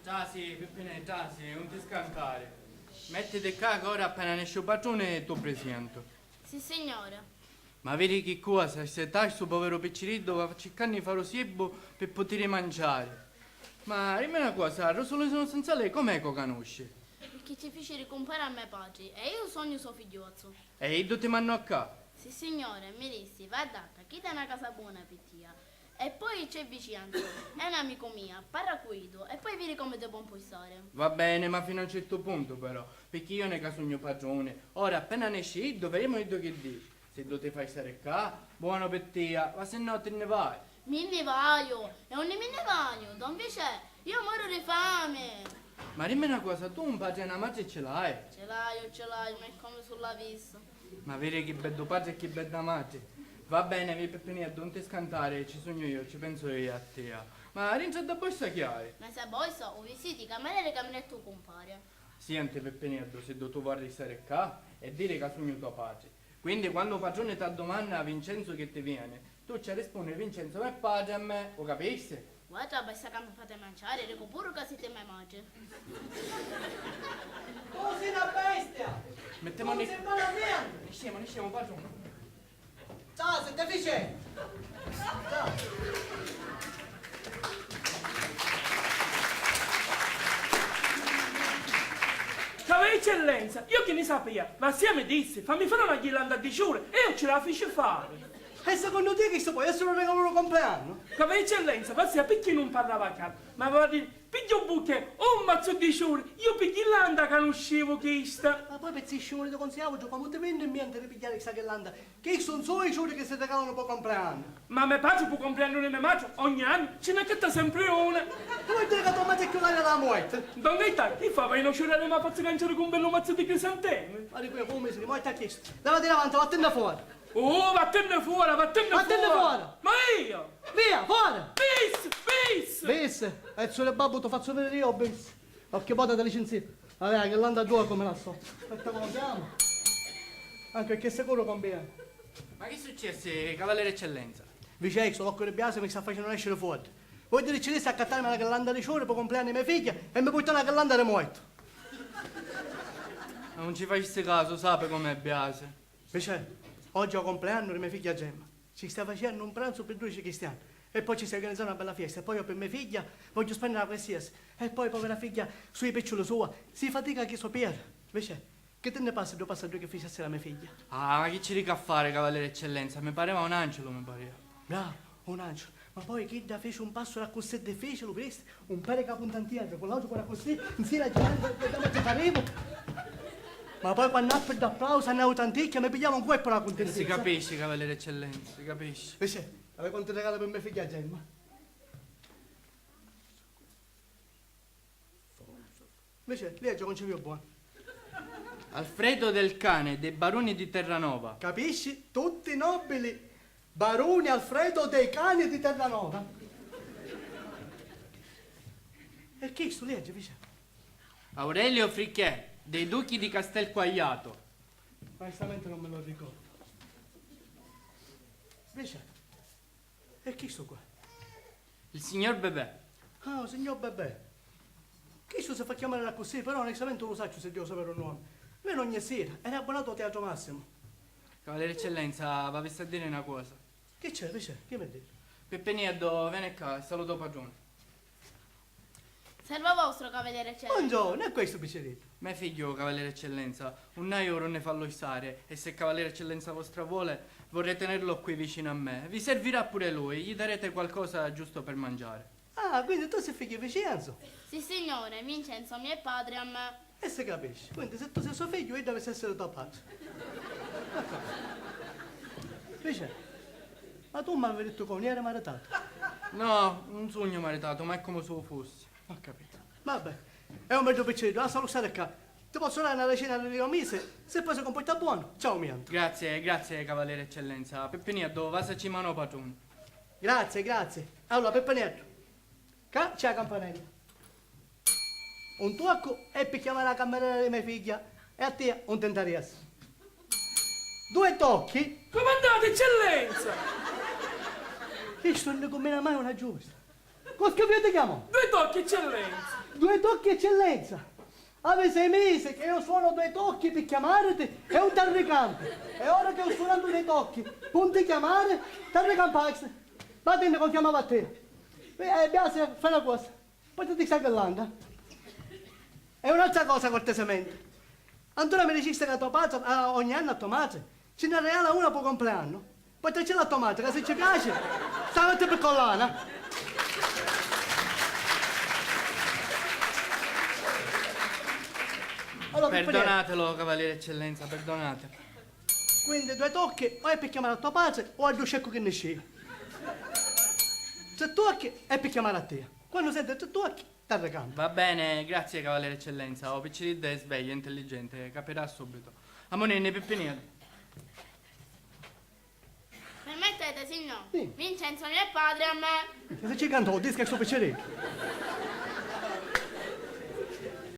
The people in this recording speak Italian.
Tasi, Peppine, Tasi, non ti scancare. Mettiti qua che ora appena ne esce il padrone tu presento. Sì, signora. Ma vedi che cosa, se dai sto povero piccirillo va a cercare di fare siebo per poter mangiare. Ma dimmi una cosa, la risoluzione senza lei com'è che conosci? Perché ci fece ricompare a me padre e io sogno suo figliozzo. E io ti mando a qua. Sì, signore, mi dissi, va data, chi dà una casa buona per tia. E poi c'è Vicenzo, è un amico mio, parla Guido, e poi vedi come devo impostare. Va bene, ma fino a un certo punto però, perché io ne caso mio padrone. Ora appena ne esci, vedremo che dici. Se tu ti fai stare qua, buono per tia, ma se no te ne vai. Mi ne vaio, e non me ne vaio, dove c'è? Io muoro di fame. Ma dimmi una cosa, tu un padre e una madre ce l'hai? Ce l'hai, ma è come sulla vista. Ma vedi che bello padre e che bella madre. Va bene, mi Peppini, non ti scantare, ci sogno io, ci penso io a te. Ma rientra da borsa chiave. Ma se poi so, ho visiti cameriere che mi ha detto compare. Senti Peppini, se tu vuoi stare qua e dire che sogno tuo padre. Quindi quando il padrone ti domanda a Vincenzo che ti viene, tu ci rispondi Vincenzo è padre a me, lo capisci? Guarda, basta che mi fate mangiare, dico pure che siete mai mangi. Tu sei una bestia! Mettiamo Tu sei malamente! ne scemo, padrone. Ciao, sei deficiente! Ciao! Sua eccellenza, io che ne sapevo, ma se mi disse, fammi fare una ghirlanda di giure e io ce la feci fare. E secondo te che sto può essere un regalo di compleanno? Sua eccellenza, forse perché non parlava chiaro, ma aveva detto, piglio un bucche o un mazzo di giure, io per ghirlanda che non uscivo questa. Ma poi pezzi scimoli ti consigliavo, come ti viene in mente di pigliare questa ghirlanda? Che sono solo i giuri che si regalano per compleanno. Ma me padre può compleanno di mio maggio, ogni anno, ce n'è che sta sempre una. Tu vuoi dire che tua madre è chiusa dalla muerte? Don Gaetano, chi fa? Vai in uscire ma faccio cangiare con un bello mazzo di crisantemi? Ma di qui come si muore ti ha chiesto? Levati davanti, vattene fuori! Oh, vattene fuori, vattene fuori! Vattene fuori! Ma io! Via, fuori! Bis! Bis! E sulle babbo ti faccio vedere io, bis! Occhio poi da licenziare. Vabbè, che ghirlanda a come la so. Aspetta, compriamo. Anche perché è sicuro compriamo. Ma che successe, cavaliere eccellenza? Vicenzo, l'occhio di biase mi sta facendo escere fuori. Vuoi dire ci a accattarmi una ghirlanda di ciore per compleanno di mia figlia e mi porta una ghirlanda di morto? Ma non ci fai caso, sape com'è biase. Vicenzo, oggi è il compleanno di mia figlia Gemma. Ci sta facendo un pranzo per 12 cristiani. E poi ci sta organizzando una bella festa. E poi io per mia figlia voglio spendere la qualsiasi. E poi povera figlia, sui piccioli sua, si fatica che so per. Vicenzo, che te ne passa due passaggio che fece a mia figlia? Ah, ma che ci dica a fare, cavaliere eccellenza? Mi pareva un angelo, mi pareva. Bravo, un angelo. Ma poi che da fece un passo da così difficile, visto? Un pare che puntantiere, con l'altro con la così, insieme a girare, che farevo. Ma poi quando ha per d'applauso, andavo tanticchia, mi pigliava un cuore per la contentezza. Si capisce, cavaliere eccellenza, si capisce. Invece, aveva quanto regalo per mia figlia Gemma? Invece, lei ha già concepito buono. Alfredo del Cane, dei baroni di Terranova. Capisci? Tutti nobili. Baroni Alfredo dei Cani di Terranova. E chi sto legge, invece? Aurelio Fricchè, dei duchi di Castelquagliato. Onestamente non me lo ricordo. Invece, e chi sto qua? Il signor Bebè. Ah, signor Bebè. Chi sto si fa chiamare da così, però onestamente non lo so se devo sapere un nome. Lui ogni sera era abbonato al Teatro Massimo. Cavaliere eccellenza, va a dire una cosa. Che c'è, invece? Che mi ha detto? Peppe Nieddo, vieni qua, saluto padrone. Serva vostro, cavaliere eccellenza. Buongiorno, è questo piccerito. Me figlio, cavaliere eccellenza, un euro ne fallo stare e se cavaliere eccellenza vostra vuole, vorrei tenerlo qui vicino a me. Vi servirà pure lui, gli darete qualcosa giusto per mangiare. Ah, quindi tu sei figlio di Vicenzo? Sì, signore, Vincenzo, mio padre a me. E se capisci? Quindi se tu sei suo figlio, io dovessi essere tuo padre. Invece, ma tu mi avevi detto che non eri maritato? No, non sogno maritato, ma è come se lo fossi. Ho capito. Vabbè, è un bel piccerito, la salutare qua. Ti posso dare una decina di mise, se poi si comporta buono. Ciao, mio. Grazie, grazie, cavaliere eccellenza. Peppe Nieddo, va se ci mano padrone. Grazie, grazie. Allora, Peppanetto, qua c'è la campanella. Un tocco è per chiamare la cameriera di mia figlia e a te un tentarias. 2 tocchi. Comandante, eccellenza! Che sto non combina mai una giusta. Cosa che vi ti chiamo? 2 tocchi, eccellenza! 2 tocchi, eccellenza. Ave 6 mesi che io suono 2 tocchi per chiamarti e un terricante. E ora che ho suonato 2 tocchi, punti chiamare, terricampax. Vattene con chiamava a te. Biase, fai una cosa. Poi ti stai gallando. E un'altra cosa cortesemente. Antonio mi diceste che a tua padre, ogni anno a Tommaso, ce ne regala una per compleanno. Poi te ce l'ha a Tommaso, che se ci piace, stanotte per collana. Allora, per finire, Perdonatelo, cavaliere eccellenza, perdonate. quindi 2 tocchi o è per chiamare a tuo padre o al scecco che ne sceglie. 3 tocchi è per chiamare a te. Quando sente 3 tocchi, ti recambi. Va bene, grazie cavaliere eccellenza. Ho Picciridda è sveglio, intelligente, capirà subito. Amonini, Pippiniello. Permettete, signor? Sì. Vincenzo non è padre a me. Se ci cantò, disca il suo piacere.